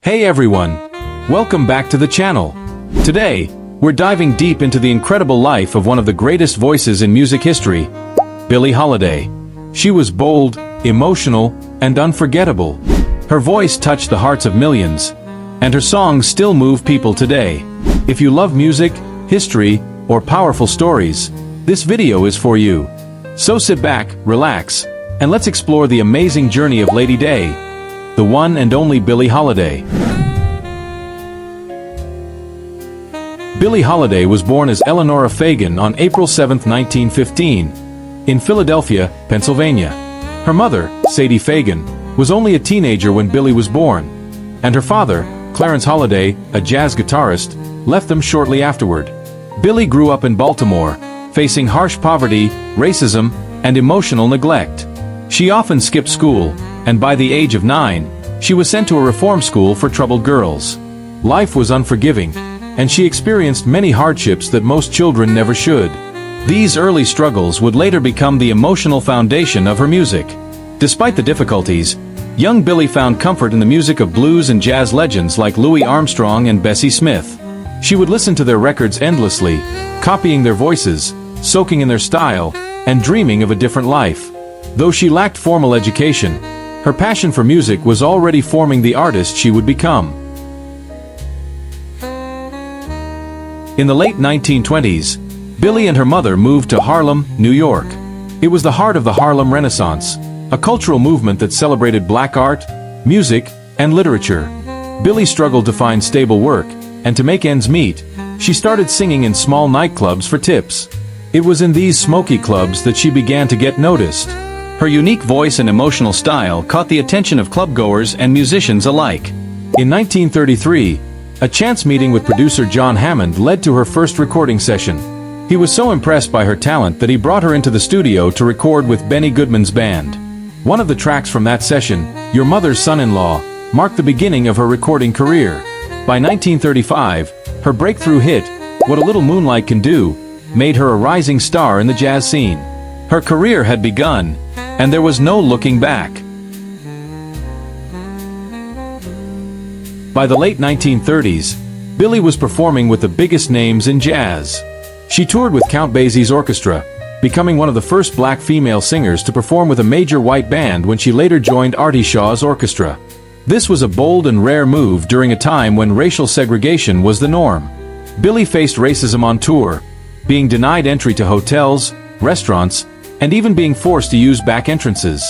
Hey everyone! Welcome back to the channel. Today, we're diving deep into the incredible life of one of the greatest voices in music history, Billie Holiday. She was bold, emotional, and unforgettable. Her voice touched the hearts of millions, and her songs still move people today. If you love music, history, or powerful stories, this video is for you. So sit back, relax, and let's explore the amazing journey of Lady Day, the one and only Billie Holiday. Billie Holiday was born as Eleanora Fagan on April 7, 1915, in Philadelphia, Pennsylvania. Her mother, Sadie Fagan, was only a teenager when Billie was born, and her father, Clarence Holiday, a jazz guitarist, left them shortly afterward. Billie grew up in Baltimore, facing harsh poverty, racism, and emotional neglect. She often skipped school, and by the age of 9, she was sent to a reform school for troubled girls. Life was unforgiving, and she experienced many hardships that most children never should. These early struggles would later become the emotional foundation of her music. Despite the difficulties, young Billie found comfort in the music of blues and jazz legends like Louis Armstrong and Bessie Smith. She would listen to their records endlessly, copying their voices, soaking in their style, and dreaming of a different life. Though she lacked formal education, her passion for music was already forming the artist she would become. In the late 1920s, Billie and her mother moved to Harlem, New York. It was the heart of the Harlem Renaissance, a cultural movement that celebrated black art, music, and literature. Billie struggled to find stable work, and to make ends meet, she started singing in small nightclubs for tips. It was in these smoky clubs that she began to get noticed. Her unique voice and emotional style caught the attention of clubgoers and musicians alike. In 1933, a chance meeting with producer John Hammond led to her first recording session. He was so impressed by her talent that he brought her into the studio to record with Benny Goodman's band. One of the tracks from that session, Your Mother's Son-in-Law, marked the beginning of her recording career. By 1935, her breakthrough hit, What a Little Moonlight Can Do, made her a rising star in the jazz scene. Her career had begun, and there was no looking back. By the late 1930s, Billie was performing with the biggest names in jazz. She toured with Count Basie's orchestra, becoming one of the first black female singers to perform with a major white band when she later joined Artie Shaw's orchestra. This was a bold and rare move during a time when racial segregation was the norm. Billie faced racism on tour, being denied entry to hotels, restaurants, and even being forced to use back entrances.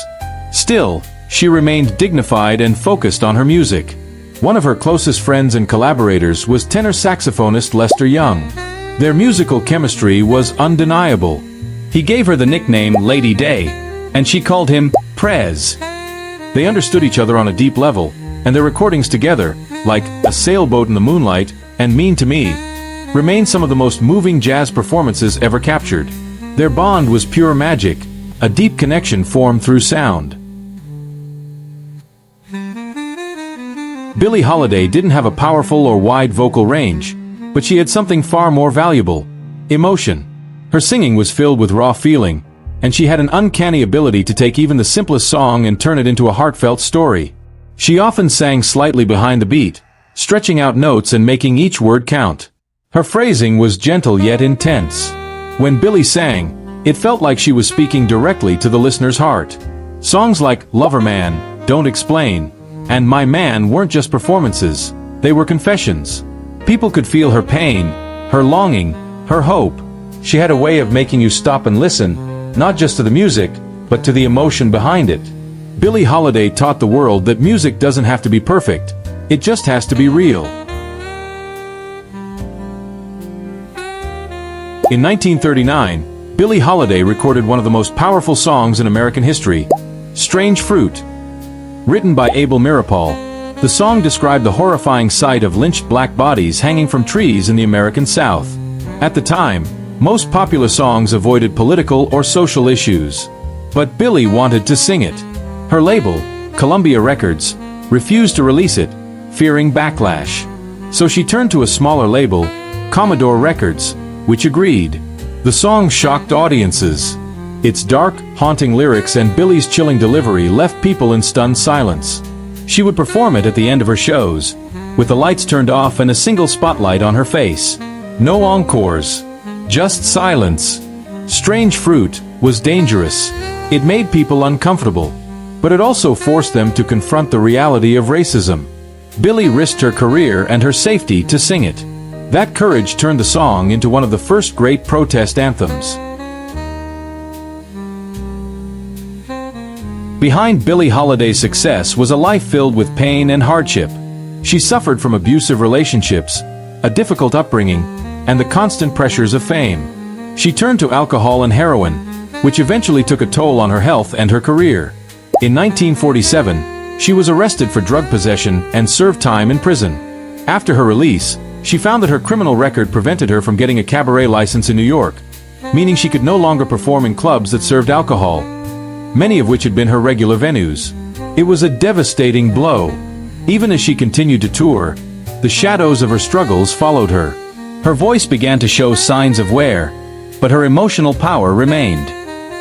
Still, she remained dignified and focused on her music. One of her closest friends and collaborators was tenor saxophonist Lester Young. Their musical chemistry was undeniable. He gave her the nickname Lady Day, and she called him Prez. They understood each other on a deep level, and their recordings together, like A Sailboat in the Moonlight and Mean to Me, remain some of the most moving jazz performances ever captured. Their bond was pure magic, a deep connection formed through sound. Billie Holiday didn't have a powerful or wide vocal range, but she had something far more valuable: emotion. Her singing was filled with raw feeling, and she had an uncanny ability to take even the simplest song and turn it into a heartfelt story. She often sang slightly behind the beat, stretching out notes and making each word count. Her phrasing was gentle yet intense. When Billie sang, it felt like she was speaking directly to the listener's heart. Songs like Lover Man, Don't Explain, and My Man weren't just performances, they were confessions. People could feel her pain, her longing, her hope. She had a way of making you stop and listen, not just to the music, but to the emotion behind it. Billie Holiday taught the world that music doesn't have to be perfect, it just has to be real. In 1939, Billie Holiday recorded one of the most powerful songs in American history, Strange Fruit. Written by Abel Meeropol, the song described the horrifying sight of lynched black bodies hanging from trees in the American South. At the time, most popular songs avoided political or social issues. But Billie wanted to sing it. Her label, Columbia Records, refused to release it, fearing backlash. So she turned to a smaller label, Commodore Records, which agreed. The song shocked audiences. Its dark, haunting lyrics and Billie's chilling delivery left people in stunned silence. She would perform it at the end of her shows, with the lights turned off and a single spotlight on her face. No encores. Just silence. Strange Fruit was dangerous. It made people uncomfortable, but it also forced them to confront the reality of racism. Billie risked her career and her safety to sing it. That courage turned the song into one of the first great protest anthems. Behind Billie Holiday's success was a life filled with pain and hardship. She suffered from abusive relationships, a difficult upbringing, and the constant pressures of fame. She turned to alcohol and heroin, which eventually took a toll on her health and her career. In 1947, she was arrested for drug possession and served time in prison. After her release, she found that her criminal record prevented her from getting a cabaret license in New York, meaning she could no longer perform in clubs that served alcohol, many of which had been her regular venues. It was a devastating blow. Even as she continued to tour, the shadows of her struggles followed her. Her voice began to show signs of wear, but her emotional power remained.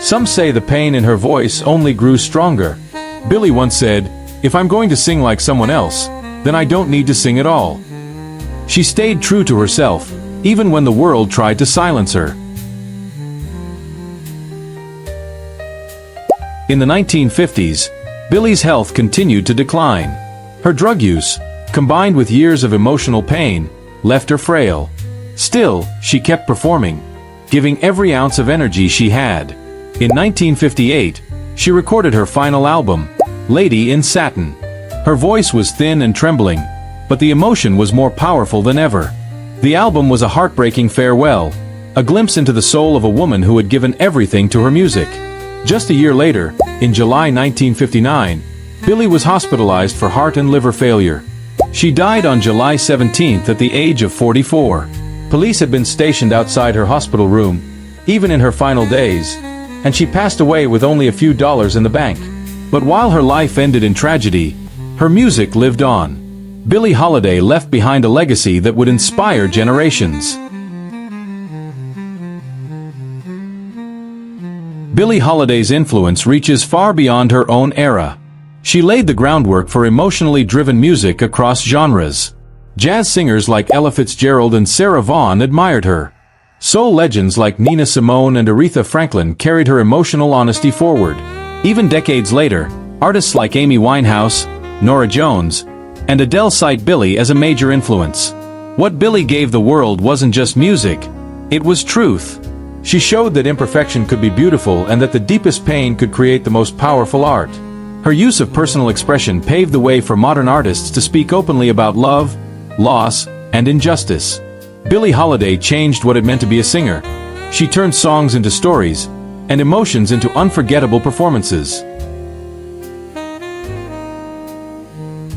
Some say the pain in her voice only grew stronger. Billie once said, "If I'm going to sing like someone else, then I don't need to sing at all." She stayed true to herself, even when the world tried to silence her. In the 1950s, Billie's health continued to decline. Her drug use, combined with years of emotional pain, left her frail. Still, she kept performing, giving every ounce of energy she had. In 1958, she recorded her final album, Lady in Satin. Her voice was thin and trembling, but the emotion was more powerful than ever. The album was a heartbreaking farewell, a glimpse into the soul of a woman who had given everything to her music. Just a year later, in July 1959, Billie was hospitalized for heart and liver failure. She died on July 17th at the age of 44. Police had been stationed outside her hospital room, even in her final days, and she passed away with only a few dollars in the bank. But while her life ended in tragedy, her music lived on. Billie Holiday left behind a legacy that would inspire generations. Billie Holiday's influence reaches far beyond her own era. She laid the groundwork for emotionally driven music across genres. Jazz singers like Ella Fitzgerald and Sarah Vaughan admired her. Soul legends like Nina Simone and Aretha Franklin carried her emotional honesty forward. Even decades later, artists like Amy Winehouse, Norah Jones, and Adele cite Billie as a major influence. What Billie gave the world wasn't just music, it was truth. She showed that imperfection could be beautiful and that the deepest pain could create the most powerful art. Her use of personal expression paved the way for modern artists to speak openly about love, loss, and injustice. Billie Holiday changed what it meant to be a singer. She turned songs into stories, and emotions into unforgettable performances.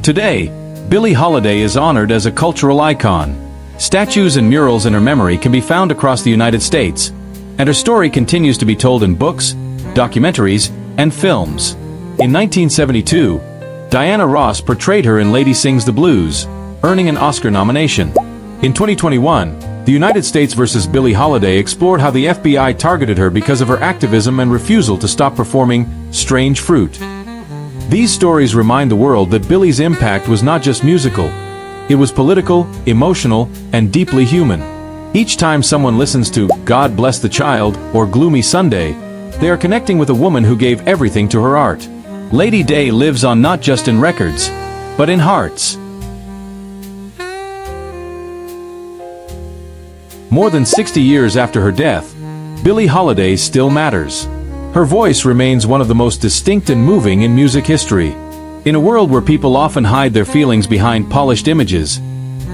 Today, Billie Holiday is honored as a cultural icon. Statues and murals in her memory can be found across the United States, and her story continues to be told in books, documentaries, and films. In 1972, Diana Ross portrayed her in Lady Sings the Blues, earning an Oscar nomination. In 2021, the United States vs. Billie Holiday explored how the FBI targeted her because of her activism and refusal to stop performing Strange Fruit. These stories remind the world that Billie's impact was not just musical. It was political, emotional, and deeply human. Each time someone listens to God Bless the Child or Gloomy Sunday, they are connecting with a woman who gave everything to her art. Lady Day lives on not just in records, but in hearts. More than 60 years after her death, Billie Holiday still matters. Her voice remains one of the most distinct and moving in music history. In a world where people often hide their feelings behind polished images,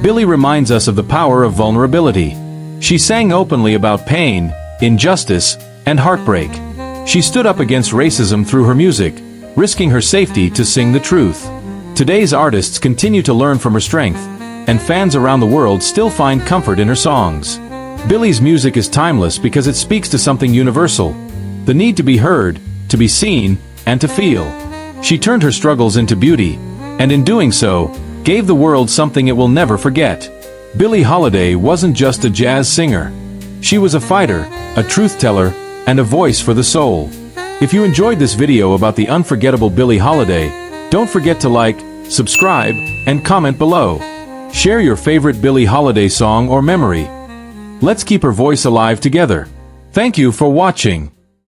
Billie reminds us of the power of vulnerability. She sang openly about pain, injustice, and heartbreak. She stood up against racism through her music, risking her safety to sing the truth. Today's artists continue to learn from her strength, and fans around the world still find comfort in her songs. Billie's music is timeless because it speaks to something universal: the need to be heard, to be seen, and to feel. She turned her struggles into beauty, and in doing so, gave the world something it will never forget. Billie Holiday wasn't just a jazz singer. She was a fighter, a truth teller, and a voice for the soul. If you enjoyed this video about the unforgettable Billie Holiday, don't forget to like, subscribe, and comment below. Share your favorite Billie Holiday song or memory. Let's keep her voice alive together. Thank you for watching.